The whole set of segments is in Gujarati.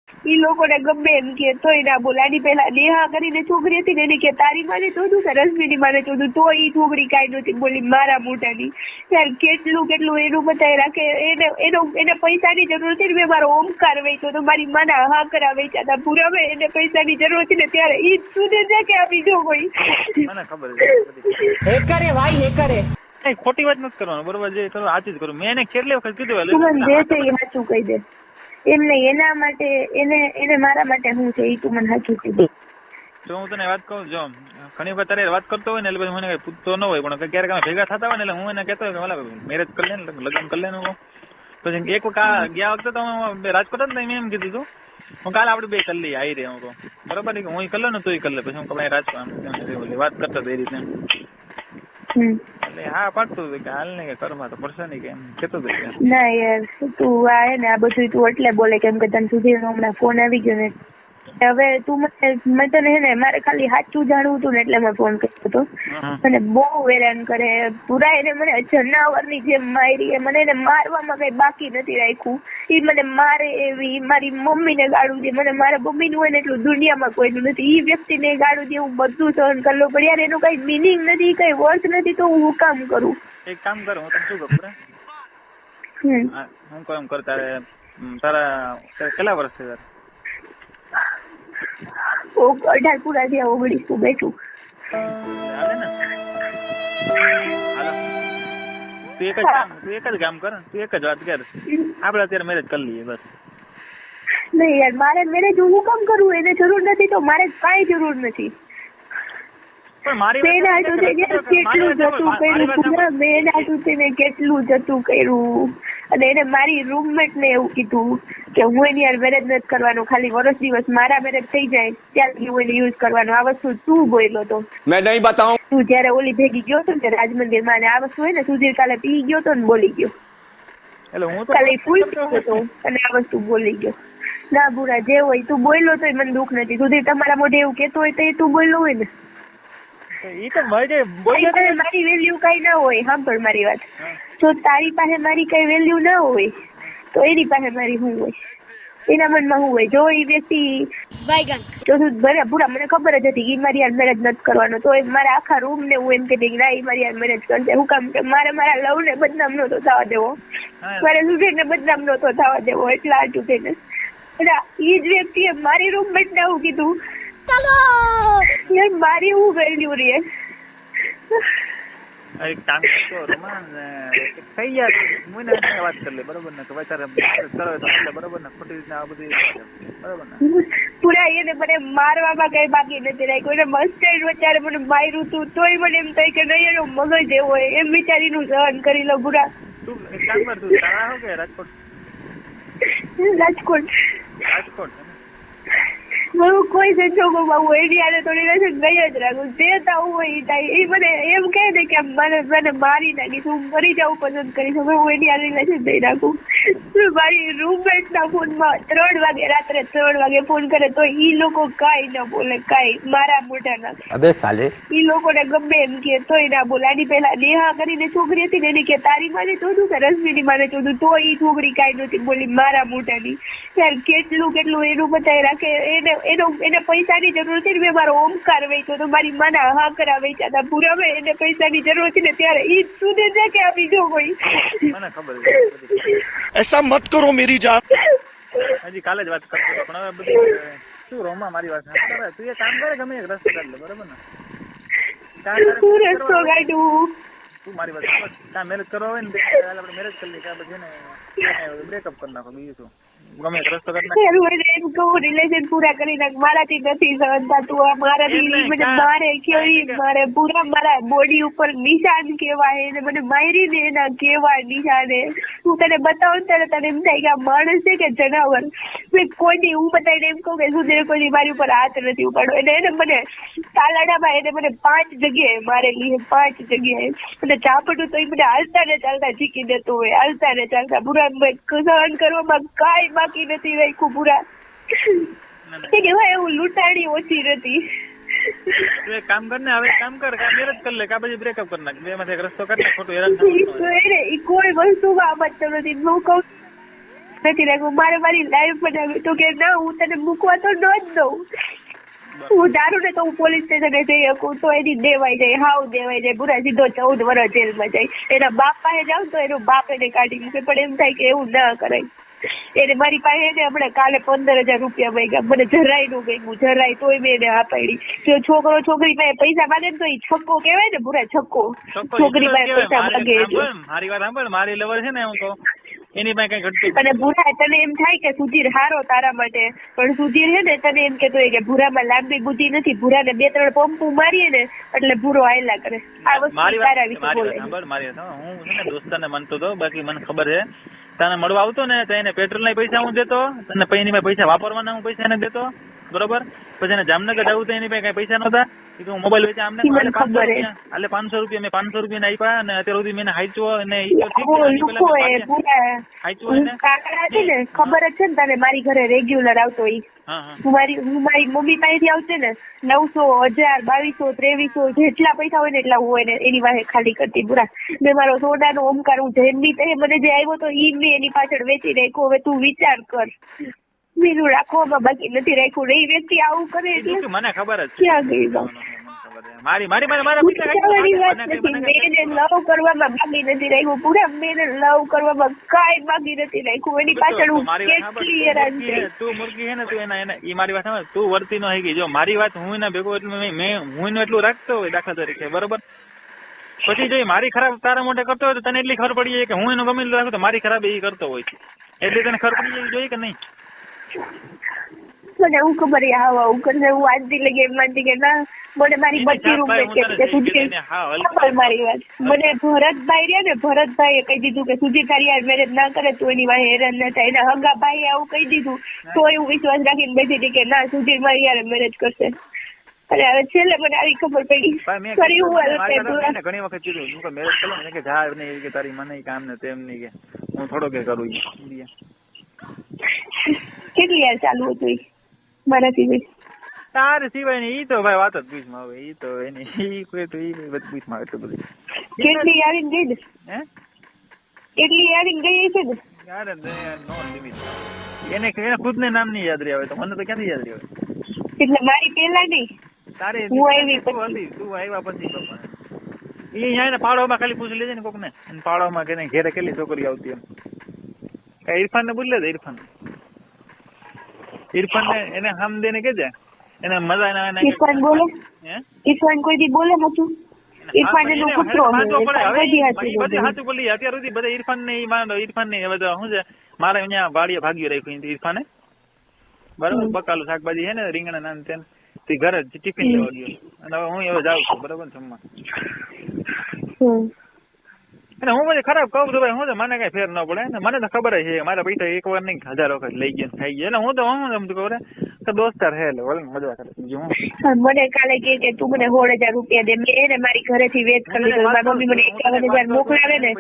ઈ લોકોને ગમે એમ કે તોય ના બોલે. આની પેલા નેહા કરીને છોકરી હતી ને એને કે તારી માને ચોધું કે રશ્મિની માને ચોધું, તો ઈ છોકરી કાંઈ નહોતી બોલી મારા મોઢાની. ત્યારે કેટલું એનું બતાવી રાખે. એને પૈસાની જરૂર હતી ને, મેં મારો ઓમકાર વેચ્યો તો, મારી માના હાકરા વેચ્યા હતા પૂરા. મેં એને પૈસાની જરૂર હતી ને ત્યારે ઈ સુધી છે કે આ બીજો કોઈ મને ખબર છે હેકરે ભાઈ હેકરે. ખોટી વાત નથી કરવાનું, બરોબર? જે કરું સાચું જ કરું. મેં એને કેટલી વખત કીધું તું મને જે છે એ સાચું કહી દે. એમ નહીં, એના માટે એને મારા માટે શું છે એ તું મને સાચું કહી દે. જો હું તને વાત કહું, જો ઘણી વખત તારે વાત કરતો હોય ને એટલે પછી મને કઈ પૂછતો ન હોય, પણ ક્યારેક અમે ભેગા થતા હોય ને એટલે હું એને કહેતો હોય કે મેરેજ કરી લે ને, લગ્ન કરી લે ને. પછી એક વખત ગયા વખતે તો રાજકોટ જ ને, મેં એમ કીધું હતું હું કાલે આપણે બે કરી લઈએ, આવી રહે હું કહું બરોબર ને, હું કરી લે ને તું કરી લે. પછી હું કહું રાજકોટ વાત કરતા એ રીતે એટલે હા પાડતું હતું કે હાલ ને કે કરવા તો પડશે નહીં કે એમ કેતો હતું. ના યાર તું આ ને આ બધું તું એટલે બોલે કેમ કે તને સુધી હમણાં ફોન આવી ગયો ને. હવે તું મેં તને હે ને મારે ખાલી સાચું જાણવું હતું ને એટલે મેં ફોન કર્યો હતો. અને બહુ હેરાન કરે પૂરા. એને મને જનાવરની જેમ મારી. મને એને મારવામાં કઈ બાકી નથી રાખ્યું. ઈ મને મારે એવી મારી મમ્મીને ગાળું દે. મને મારા મમ્મીનું હોય ને એટલું દુનિયામાં કોઈનું નથી. ઈ વ્યક્તિને ગાળું દે હું બધું સહન કરી લઉં, પણ યાર એનું કઈ મિનિંગ નથી, કઈ વર્થ નથી, તો હું કામ કરું? એક કામ કર, હું તને શું ખબર હું એમ કર, તારા કેટલા વર્ષ છે? 18 પૂરા થયા, 19 બેઠું. હાલે ને? હાલો, તું એક જ કામ કર, તું એક જ વાત કર, આપડે અત્યારે મેરેજ કરી લઈએ બસ. નહીં યાર મારે મેરેજ હું કામ કરું? એને જરૂર નથી તો મારે કાંઈ જરૂર નથી. કેટલું જતું કર્યું. અને એને મારી રૂમમેટ ને એવું કીધું કે હું એની યાર મેરેજ નથી કરવાનું, ખાલી વર્ષ દિવસ મારા મેરેજ થઈ જાય ત્યારથી હું એને યુઝ કરવાનું. આ વસ્તુ તું બોલ્યો તો. મેં નહીં બતાઉં. તું જયારે ઓલી ભેગી ગયો હતો ને રાજમંદિર માં, આ વસ્તુ હોય ને સુધીર કાલે પી ગયો તો ને બોલી ગયો. એટલે હું તો ખાલી પૂછતો હતો અને આ વસ્તુ બોલી ગયો. ના બુરા જે હોય તું બોલ્યો તો મને દુઃખ નથી. સુધીર તમારા મોઢે એવું કેતો હોય તો એ તું બોલ્યો હોય ને. મારી વેલ્યુ કઈ ના હોય. સાંભળ મારી વાત. જો તારી પાસે મારી કઈ વેલ્યુ ના હોય તો એની પાસે મારી શું હોય? એના મનમાં શું હોય? જો એ વ્યક્તિ પૂરા મને ખબર જ હતી કે મારી યાર મેરેજ નથી કરવાનો, તો મારા આખા રૂમ ને હું એમ કહેતી કે ના મારી યાર મેરેજ કરશે. હું કામ કે મારે મારા લવ ને બદનામ નહોતો થવા દેવો, મારે સુધીર ને બદનામ નહોતો થવા દેવો. એટલા આટું થઈને એ જ વ્યક્તિએ મારી રૂમમેટ ને આવું કીધું. યાર મારી હું વેલ્યુ રે? એક કામ કરતો રોમાન થઈ ગયા મને વાત કરી લે બરોબર ને, તો વિચારે કરો તો બરોબર ને, ખોટી રીતના આ બધી બરોબર ને. પૂરા એને મને મારવામાં કઈ બાકી નથી રાખ્યું. એને મસ્ટ વચારે મને માર્યું તું તોય મને એમ થાય કે નહીં એનો મગજ એવો હોય એમ વિચારીનું સહન કરી લો. પૂરા તું એક કામ કર, તું તારા હો કે રાજકોટ? રાજકોટ હું કોઈ સંજોગોમાં હું એની આને થોડી રહેશે ગઈ જ રાખું. જે થવું હોય એ થાય. એ મને એમ કહે ને કે મને મારી નાખીશ, હું મરી જવું પસંદ કરીશ. હવે હું એની આ રિલેશન નહીં રાખું. મારી રૂમમેટ ના ફોનમાં 3 વાગે રાત્રે 3 વાગે ફોન કરે તો ઈ લોકો કાંઈ ન બોલે, કાંઈ મારા મોઢા ના. અબે સાલે. ઈ લોકોને ગમે એમ કે તોય ના બોલે. આની પેલા નેહા કરીને છોકરી હતી ને એને કે તારી માને ચોધું કે રશ્મિની માને ચોધું, તો ઈ છોકરી કાંઈ નહોતી બોલી મારા મોઢાની. ત્યારે કેટલું એનું બતાવી રાખે. એને પૈસાની જરૂર હતી ને, મેં મારો ઓમકાર વેચ્યો તો, મારી માના હાકરા વેચ્યા હતા પૂરા. મેં એને પૈસાની જરૂર હતી ને ત્યારે ઈ સુધી છે કે આ બીજો કોઈ મને ખબર છે. ऐसा मत करो मेरी जान. હજી કાલે જ વાત કરતો પણ હવે બધી શું રોમા મારી વાત સાંભળ. તું એ કામ કરે, ગમે એક રસ્તો કાઢ લે બરોબર ને. શું રસ્તો કાઢું? તું મારી વાત સાંભળ. કાં મેરેજ કરવા હોય ને આપણે મેરેજ કરી લઈએ, કાં પછી ને બ્રેકઅપ કરી નાખો, બીજું શું. ગમે એક રસ્તો કાઢ નાખ. રિલેશન પૂરા કરી નાખ. મારાથી નથી સહન થતું. મારાથી મારે કેવી મારે પૂરા મારા બોડી ઉપર નિશાન કેવાય ને, મને મારી દે એના કેવા નિશાને. હું તને બતાવું ત્યારે તને એમ થાય કે આ માણસ છે કે જનાવર. કોઈ હું બતાવીને એમ કહું કે સુધીર કોઈ મારી ઉપર હાથ નથી ઉપાડો. એને મને તાલાડામાં એને મને 5 જગ્યાએ મારેલી છે, 5 જગ્યાએ. અને ઝાપટું તો એ મને હાલતા ને ચાલતા શીખી દેતો હોય, હાલતા ને ચાલતા. પૂરા સહન કરવામાં કાંઈ બાકી નથી રાખ્યું. પૂરા એવું લૂંટાણી ઓછી નથી. તું એક કામ કર ને, હવે કામ કર, કાં મેરેજ કરી લે કાં પછી બ્રેકઅપ કરી નાખ. બે માંથી એક રસ્તો કાઢ નાખ. ખોટું હેરાન કોઈ વસ્તુમાં સમજતો નથી. હું કહું નથી રાખ્યું. મારે મારી લાઈફ બનાવી તો કે ના હું તને મૂકવા તો ન જ દઉં. હું ધારું ને તો હું પોલીસ સ્ટેશને જઈ શકું તો એની દેવાઈ જાય, હાવ દેવાઈ જાય, પૂરા સીધો 14 વર્ષ જેલમાં જાય. એના બાપ પાસે જાઉં તો એનો બાપ એને કાઢી મૂકે, પણ એમ થાય કે એવું ના કરાય. એને મારી પાસે એને હમણાં કાલે 15,000 રૂપિયા માંગ્યા, મને જરાય નું માંગ્યું, જરાય, તોય મેં એને હા પાડી. જો છોકરો છોકરી પાસે પૈસા માંગે ને તો એ છક્કો કહેવાય ને, પૂરા છક્કો. છોકરી પાસે પૈસા માંગે એટલે. મારી વાત સાંભળ, મારી લવર છે ને હું કહું એની પાસે કઈ ઘટતું અને ભૂરા તને એમ થાય કે સુધીર હારો તારા માટે, પણ સુધીર છે ને તને એમ કેતો હોય કે ભૂરામાં લાંબી બુદ્ધિ નથી, ભૂરાને 2-3 પંપુ મારીએ ને એટલે ભૂરો હાયલા કરે. આ વસ્તુ તારા વિશે બોલે. હું છે ને દોસ્તારને માનતો હતો, બાકી મને ખબર છે તને મળવા આવતો ને તો એને પેટ્રોલ ના પૈસા હું દેતો, તને એની પૈસા વાપરવાના હું પૈસા એને દેતો, બરોબર. પછી એને જામનગર જવું તો એની પાસે કઈ પૈસા નહોતા, હું મોબાઈલ વેચે આમને 500 રૂપિયા મેં 500 રૂપિયા આપ્યા અને અત્યાર સુધી મેં હાઈચવો અને કાકા છે ને ખબર જ છે ને તને, મારી ઘરે રેગ્યુલર આવતો ઈ. હું મારી મમ્મી પાસેથી આવશે ને 900, 1000, 2200, 2300 જેટલા પૈસા હોય ને એટલા હું એને એની વાહે ખાલી કરતી. પૂરા મેં મારો સોનાનો ઓમકાર હું જેમની તે મને જે આવ્યો તો ઈ મેં એની પાછળ વેચી રાખ્યો. હવે તું વિચાર કર, બીજું રાખવામાં બાકી નથી રાખ્યું. એ વ્યક્તિ આવું કરે એટલે મને ખબર જ ક્યાં ગઈ વાત. મારી મારી લવ કરવામાં બાકી નથી રાખ્યું. પૂરા મેં લવ કરવામાં કાંઈ બાકી નથી રાખ્યું. એની પાછળ હું કેટલી હેરાન થઈ. તું મૂર્ખી છે ને, તું એના ઈ મારી વાત સમજ, તું વર્તી નો ગઈ. જો મારી વાત હું એના ભેગો એટલું હું એનું એટલું રાખતો હોય દાખલા તરીકે, બરોબર. પછી જો મારી ખરાબ તારા મોઢે કરતો હોય તો તને એટલી ખબર પડી જાય કે હું એનું ગમે એટલું રાખું તો મારી ખરાબ એ કરતો હોય એટલે તને ખબર પડી જાય જોઈએ કે નહીં? મને હું ખબર આવું કરશે. હું આજથી લગી એમ માનતી કે ના, મને મારી બધી રૂમમેટ કે સુધીર મારી વાત, મને ભરતભાઈ રહ્યા ને, ભરતભાઈએ કહી દીધું કે સુધીર તારી યાર મેરેજ ના કરે તો એની વાહે હેરાન ના થાય. એના હગા ભાઈએ આવું કહી દીધું તો એવું વિશ્વાસ રાખીને બેસી હતી કે ના સુધીર મારી યાર મેરેજ કરશે. અને હવે છેલ્લે મને આવી ખબર પડી. ફરી હું ઘણી વખત કીધું હું મેરેજ કરું ને કે જા નહીં કે તારી મને કામ ને તેમ નહીં કે હું થોડો કે કરું. કેટલી યાર ચાલુ હતું મારાથી તાર સિવાય ને ઈ તો ભાઈ વાત જ પૂછમાં આવે. ઈ તો એની ઈ કોઈ તો ઈ બધું પૂછમાં આવે એટલું બધું. કેટલી આવીને ગઈ ને, હે એટલી આવીને ગઈ છે ને યાર, નો લિમિટ. એને ખુદ ને નામ નહીં યાદ રહે તો મને તો ક્યાંથી યાદ રહે? એટલે મારી પેલા નહીં, તારે હું આવી પછી તું આવ્યા પછી બાપા ઈ અહીંયા પાડોમાં ખાલી પૂછી લેજે ને કોક ને, પાડોમાં કે ઘેરે કેટલી છોકરી આવતી એમ. ઇરફાન ને પૂછ લે, ઇરફાન ને એને હામ દે ને કેજે એને મજા ના. ઇરફાન બોલે? ઇરફાન કોઈ દી બોલે હતું? ઇરફાન એનો કૂતરો સાચું બોલી અત્યાર સુધી બધા ઇરફાન ને ઈ માનો. ઇરફાન ને હવે શું છે મારે અહીંયા વાડીએ ભાગ્યું રાખ્યું ઇરફાને, બરાબર. બકાલું શાકભાજી છે ને રીંગણા ના તેમ તે ઘરે ટિફિન લેવા ગયો અને હવે હું હવે જાઉં છું, બરાબર જમવા. અને હું પછી ખરાબ કહું છું ભાઈ, હું તો મને કઈ ફેર ન પડે ને, મને તો ખબર છે મારા પૈસા એક વાર નહીં 1000 વખત લઈ ગયા થઈ ગયા. એટલે હું તો હું ખબર તો દોસ્તાર હે એટલે મજા કરે. મને કાલે કે તું મને 16,000 રૂપિયા દે, મેં એને મારી ઘરેથી વેચ કરી દીધું. મારી મમ્મી મને 51,000 મોકલાવે ને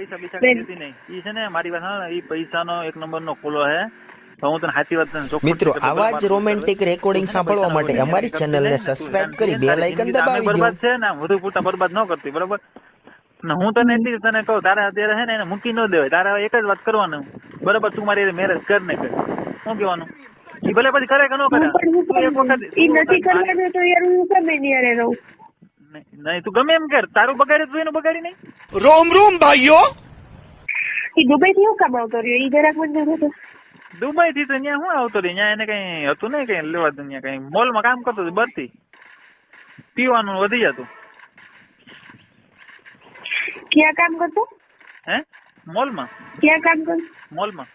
ઈ છે ને મારી વાત ઈ પૈસાનો 1 નંબરનો ખુલ્લો હે. હું તને સાચી વાત મિત્રો, આવા જ રોમેન્ટિક રેકોર્ડિંગ સાંભળવા માટે અમારી ચેનલને સબસ્ક્રાઇબ કરી બેલ આઇકન દબાવી દો. બરબાદ છે ને વધુ પૂરતા બરબાદ ન કરતી, બરોબર. હું તને એટલી તને કહું તારે અત્યારે છે ને એને મૂકી ન દેવાય. તારે એક જ વાત કરવાનું, બરોબર. તું મારી મેરેજ કર ને કર, શું કહેવાનું? ઈ ભલે પછી કરે કે ન કરે, એક વખત ઈ નથી કરવાનું તો યાર હું ગમે ની યારે રહું. નહીં તું ગમે એમ કર, તારું બગાડે તું એનું બગાડી નહીં. रोम रोम भाइयों. ઈ દુબઈ થી હું કમાવતો રહ્યો ઈ જરાક મને હતો. દુબઈ થી તો ત્યાં હું આવતો રહ્યો, ત્યાં એને કઈ હતું ને કઈ લેવા દઉં, ત્યાં કઈ મોલમાં કામ કરતો હતો, બરતી પીવાનું વધી જતું. ક્યાં કામ કરતો? હે મોલમાં? ક્યાં કામ કરતો? મોલમાં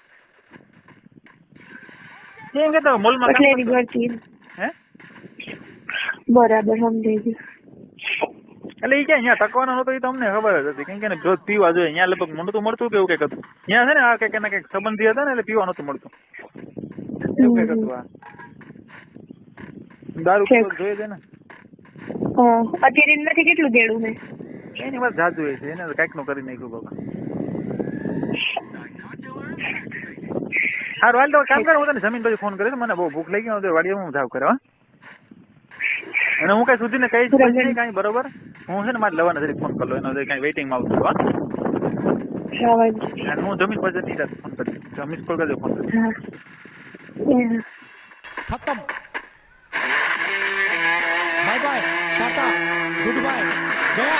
એમ કેતો મોલમાં એટલે એની ઘરથી. હે બરાબર સમજાઈ ગયું. એટલે ઈ ક્યાં અહીંયા ટકવાનો નતો, એ તો અમને ખબર જ હતી. કેમ કે રોજ પીવા જોઈએ અહીંયા લગભગ નતું મળતું કે એવું કઈક હતું. ત્યાં છે ને આ કઈક એના કઈક સંબંધી હતા ને એટલે પીવા નતું મળતું એવું કઈક હતું. આ દારૂ જોઈએ છે ને અત્યારે નથી કેટલું દેડું ને એની વાત જાજુ છે, એને કઈક નું કરી નાખ્યું બાબા. હારું હાલ તો કામ કર, હું તને જમીન પછી ફોન કરીશ. મને બહુ ભૂખ લાગી ગઈ, વાડીએ હું જાવ કરે. અને હું કઈ સુધી ને કઈ કઈ બરોબર. હું છે ને મારે લવાને જરી ફોન કરલો, એનો કઈ વેઇટિંગ માં આવતું. જવાનું છે. અને હું જમીન પછી નિરાત ફોન કરી મિસ કોલ કરજો ફોન કરી હા. Yeah. खत्म bye bye tata good bye गया